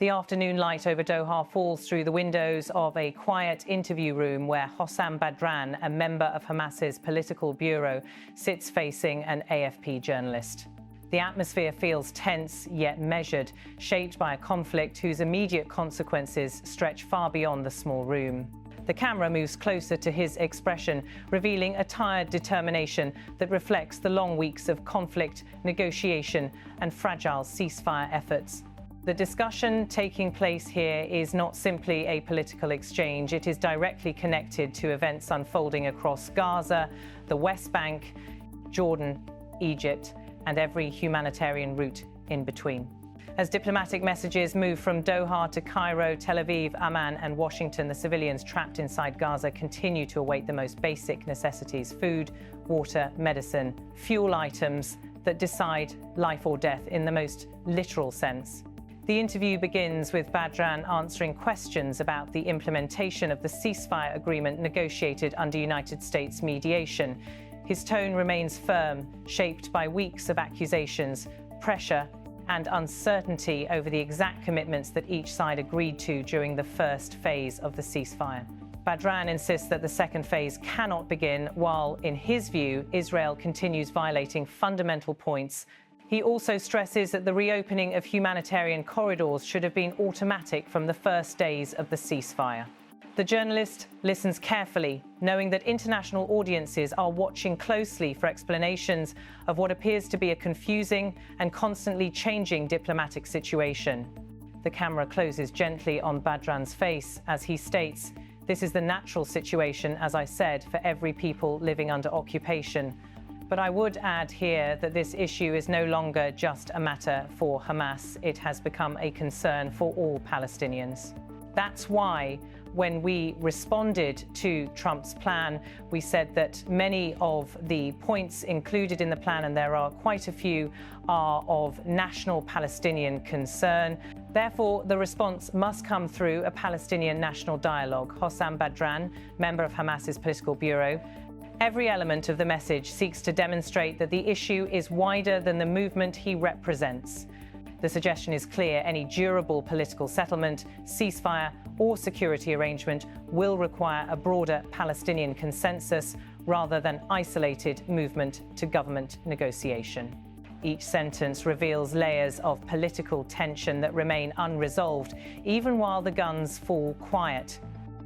The afternoon light over Doha falls through the windows of a quiet interview room where Hossam Badran, a member of Hamas's political bureau, sits facing an AFP journalist. The atmosphere feels tense yet measured, shaped by a conflict whose immediate consequences stretch far beyond the small room. The camera moves closer to his expression, revealing a tired determination that reflects the long weeks of conflict, negotiation, and fragile ceasefire efforts. The discussion taking place here is not simply a political exchange. It is directly connected to events unfolding across Gaza, the West Bank, Jordan, Egypt, and every humanitarian route in between. As diplomatic messages move from Doha to Cairo, Tel Aviv, Amman, and Washington, the civilians trapped inside Gaza continue to await the most basic necessities: food, water, medicine, fuel items that decide life or death in the most literal sense. The interview begins with Badran answering questions about the implementation of the ceasefire agreement negotiated under United States mediation. His tone remains firm, shaped by weeks of accusations, pressure, and uncertainty over the exact commitments that each side agreed to during the first phase of the ceasefire. Badran insists that the second phase cannot begin while, in his view, Israel continues violating fundamental points. He also stresses that the reopening of humanitarian corridors should have been automatic from the first days of the ceasefire. The journalist listens carefully, knowing that international audiences are watching closely for explanations of what appears to be a confusing and constantly changing diplomatic situation. The camera closes gently on Badran's face as he states, "This is the natural situation, as I said, for every people living under occupation. But I would add here that this issue is no longer just a matter for Hamas. It has become a concern for all Palestinians." That's why, when we responded to Trump's plan, we said that many of the points included in the plan, and there are quite a few, are of national Palestinian concern. Therefore, the response must come through a Palestinian national dialogue. Hossam Badran, member of Hamas's political bureau, every element of the message seeks to demonstrate that the issue is wider than the movement he represents. The suggestion is clear: any durable political settlement, ceasefire, or security arrangement will require a broader Palestinian consensus rather than isolated movement to government negotiation. Each sentence reveals layers of political tension that remain unresolved, even while the guns fall quiet.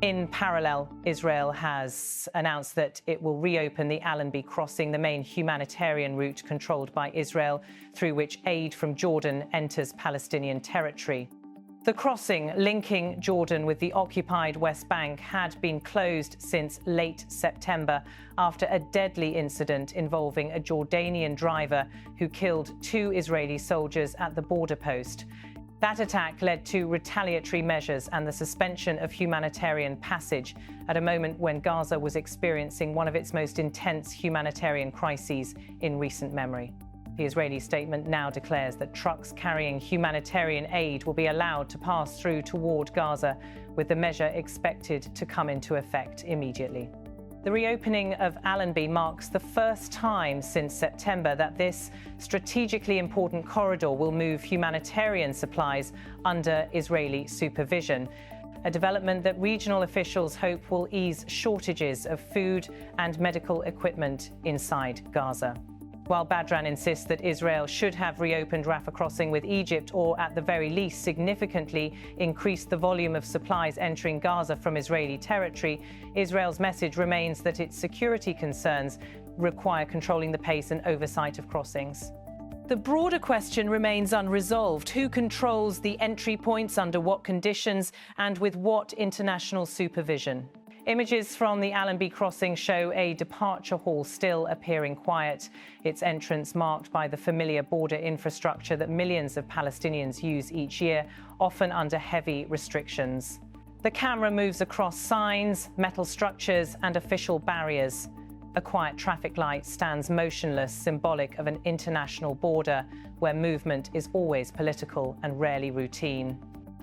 In parallel, Israel has announced that it will reopen the Allenby crossing, the main humanitarian route controlled by Israel, through which aid from Jordan enters Palestinian territory. The crossing linking Jordan with the occupied West Bank had been closed since late September after a deadly incident involving a Jordanian driver who killed 2 Israeli soldiers at the border post. That attack led to retaliatory measures and the suspension of humanitarian passage at a moment when Gaza was experiencing one of its most intense humanitarian crises in recent memory. The Israeli statement now declares that trucks carrying humanitarian aid will be allowed to pass through toward Gaza, with the measure expected to come into effect immediately. The reopening of Allenby marks the first time since September that this strategically important corridor will move humanitarian supplies under Israeli supervision, a development that regional officials hope will ease shortages of food and medical equipment inside Gaza. While Badran insists that Israel should have reopened Rafah crossing with Egypt, or at the very least significantly increased the volume of supplies entering Gaza from Israeli territory, Israel's message remains that its security concerns require controlling the pace and oversight of crossings. The broader question remains unresolved. Who controls the entry points, under what conditions, and with what international supervision? Images from the Allenby crossing show a departure hall still appearing quiet, its entrance marked by the familiar border infrastructure that millions of Palestinians use each year, often under heavy restrictions. The camera moves across signs, metal structures, and official barriers. A quiet traffic light stands motionless, symbolic of an international border where movement is always political and rarely routine.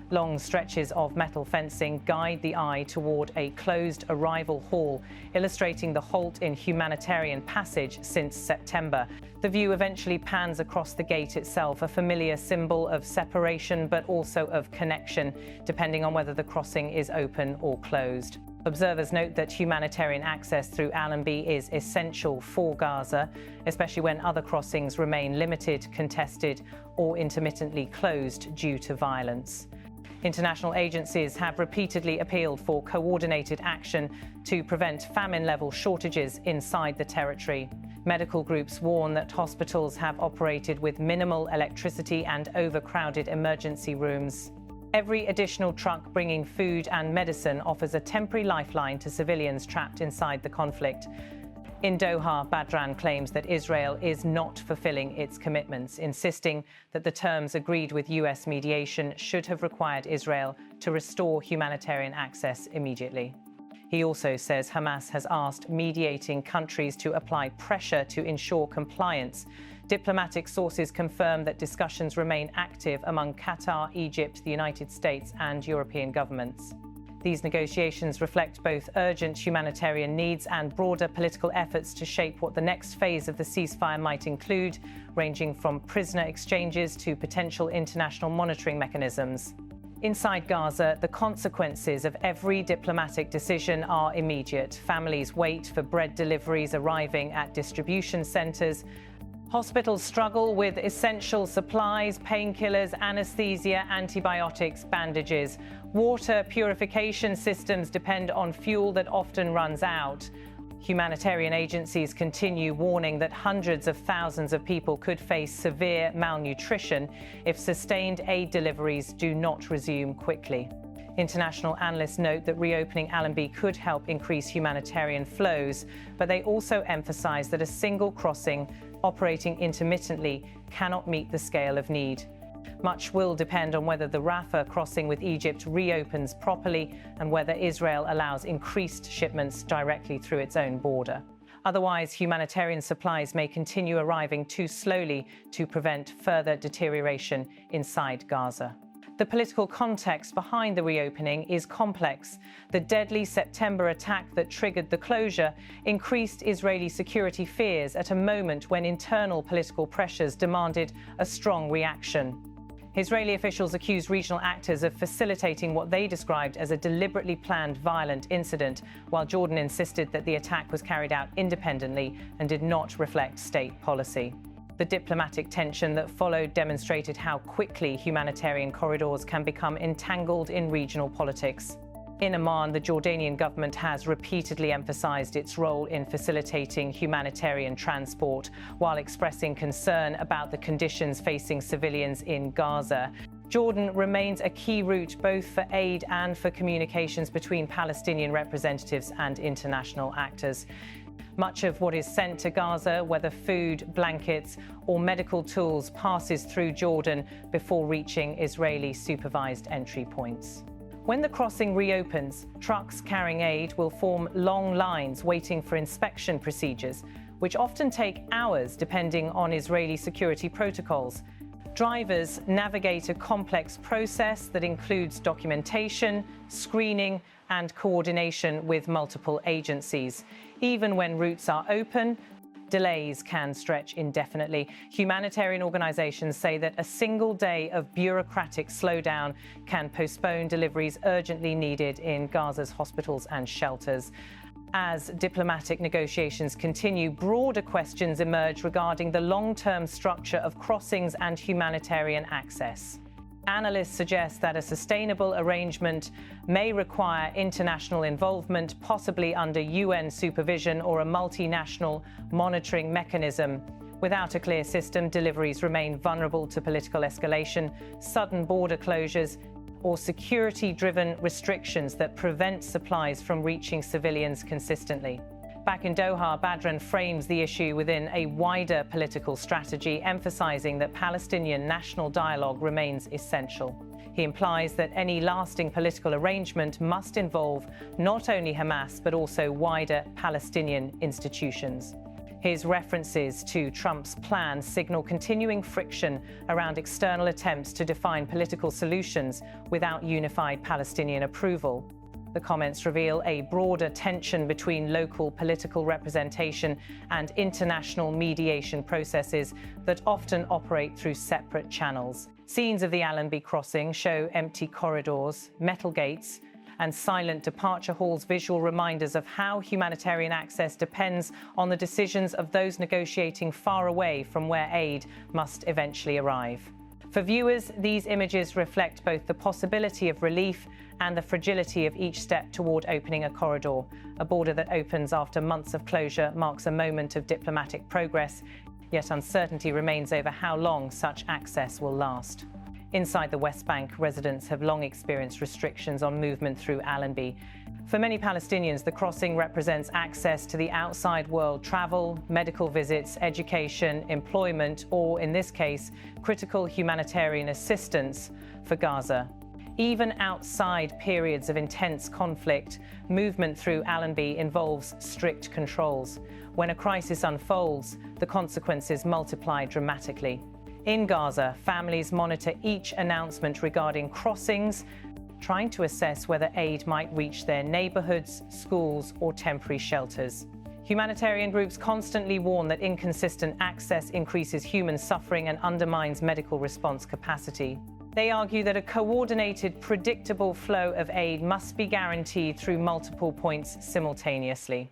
Long stretches of metal fencing guide the eye toward a closed arrival hall, illustrating the halt in humanitarian passage since September. The view eventually pans across the gate itself, a familiar symbol of separation but also of connection, depending on whether the crossing is open or closed. Observers note that humanitarian access through Allenby is essential for Gaza, especially when other crossings remain limited, contested, or intermittently closed due to violence. International agencies have repeatedly appealed for coordinated action to prevent famine-level shortages inside the territory. Medical groups warn that hospitals have operated with minimal electricity and overcrowded emergency rooms. Every additional truck bringing food and medicine offers a temporary lifeline to civilians trapped inside the conflict. In Doha, Badran claims that Israel is not fulfilling its commitments, insisting that the terms agreed with US mediation should have required Israel to restore humanitarian access immediately. He also says Hamas has asked mediating countries to apply pressure to ensure compliance. Diplomatic sources confirm that discussions remain active among Qatar, Egypt, the United States, and European governments. These negotiations reflect both urgent humanitarian needs and broader political efforts to shape what the next phase of the ceasefire might include, ranging from prisoner exchanges to potential international monitoring mechanisms. Inside Gaza, the consequences of every diplomatic decision are immediate. Families wait for bread deliveries arriving at distribution centers. Hospitals struggle with essential supplies, painkillers, anesthesia, antibiotics, bandages. Water purification systems depend on fuel that often runs out. Humanitarian agencies continue warning that hundreds of thousands of people could face severe malnutrition if sustained aid deliveries do not resume quickly. International analysts note that reopening Allenby could help increase humanitarian flows, but they also emphasize that a single crossing operating intermittently cannot meet the scale of need. Much will depend on whether the Rafah crossing with Egypt reopens properly and whether Israel allows increased shipments directly through its own border. Otherwise, humanitarian supplies may continue arriving too slowly to prevent further deterioration inside Gaza. The political context behind the reopening is complex. The deadly September attack that triggered the closure increased Israeli security fears at a moment when internal political pressures demanded a strong reaction. Israeli officials accused regional actors of facilitating what they described as a deliberately planned violent incident, while Jordan insisted that the attack was carried out independently and did not reflect state policy. The diplomatic tension that followed demonstrated how quickly humanitarian corridors can become entangled in regional politics. In Amman, the Jordanian government has repeatedly emphasized its role in facilitating humanitarian transport, while expressing concern about the conditions facing civilians in Gaza. Jordan remains a key route both for aid and for communications between Palestinian representatives and international actors. Much of what is sent to Gaza, whether food, blankets, or medical tools, passes through Jordan before reaching Israeli supervised entry points. When the crossing reopens, trucks carrying aid will form long lines waiting for inspection procedures, which often take hours depending on Israeli security protocols. Drivers navigate a complex process that includes documentation, screening, and coordination with multiple agencies. Even when routes are open, delays can stretch indefinitely. Humanitarian organizations say that a single day of bureaucratic slowdown can postpone deliveries urgently needed in Gaza's hospitals and shelters. As diplomatic negotiations continue, broader questions emerge regarding the long-term structure of crossings and humanitarian access. Analysts suggest that a sustainable arrangement may require international involvement, possibly under UN supervision or a multinational monitoring mechanism. Without a clear system, deliveries remain vulnerable to political escalation, sudden border closures, or security-driven restrictions that prevent supplies from reaching civilians consistently. Back in Doha, Badran frames the issue within a wider political strategy, emphasizing that Palestinian national dialogue remains essential. He implies that any lasting political arrangement must involve not only Hamas but also wider Palestinian institutions. His references to Trump's plan signal continuing friction around external attempts to define political solutions without unified Palestinian approval. The comments reveal a broader tension between local political representation and international mediation processes that often operate through separate channels. Scenes of the Allenby crossing show empty corridors, metal gates, and silent departure halls, visual reminders of how humanitarian access depends on the decisions of those negotiating far away from where aid must eventually arrive. For viewers, these images reflect both the possibility of relief and the fragility of each step toward opening a corridor. A border that opens after months of closure marks a moment of diplomatic progress, yet uncertainty remains over how long such access will last. Inside the West Bank, residents have long experienced restrictions on movement through Allenby. For many Palestinians, the crossing represents access to the outside world: travel, medical visits, education, employment, or, in this case, critical humanitarian assistance for Gaza. Even outside periods of intense conflict, movement through Allenby involves strict controls. When a crisis unfolds, the consequences multiply dramatically. In Gaza, families monitor each announcement regarding crossings, trying to assess whether aid might reach their neighborhoods, schools, or temporary shelters. Humanitarian groups constantly warn that inconsistent access increases human suffering and undermines medical response capacity. They argue that a coordinated, predictable flow of aid must be guaranteed through multiple points simultaneously.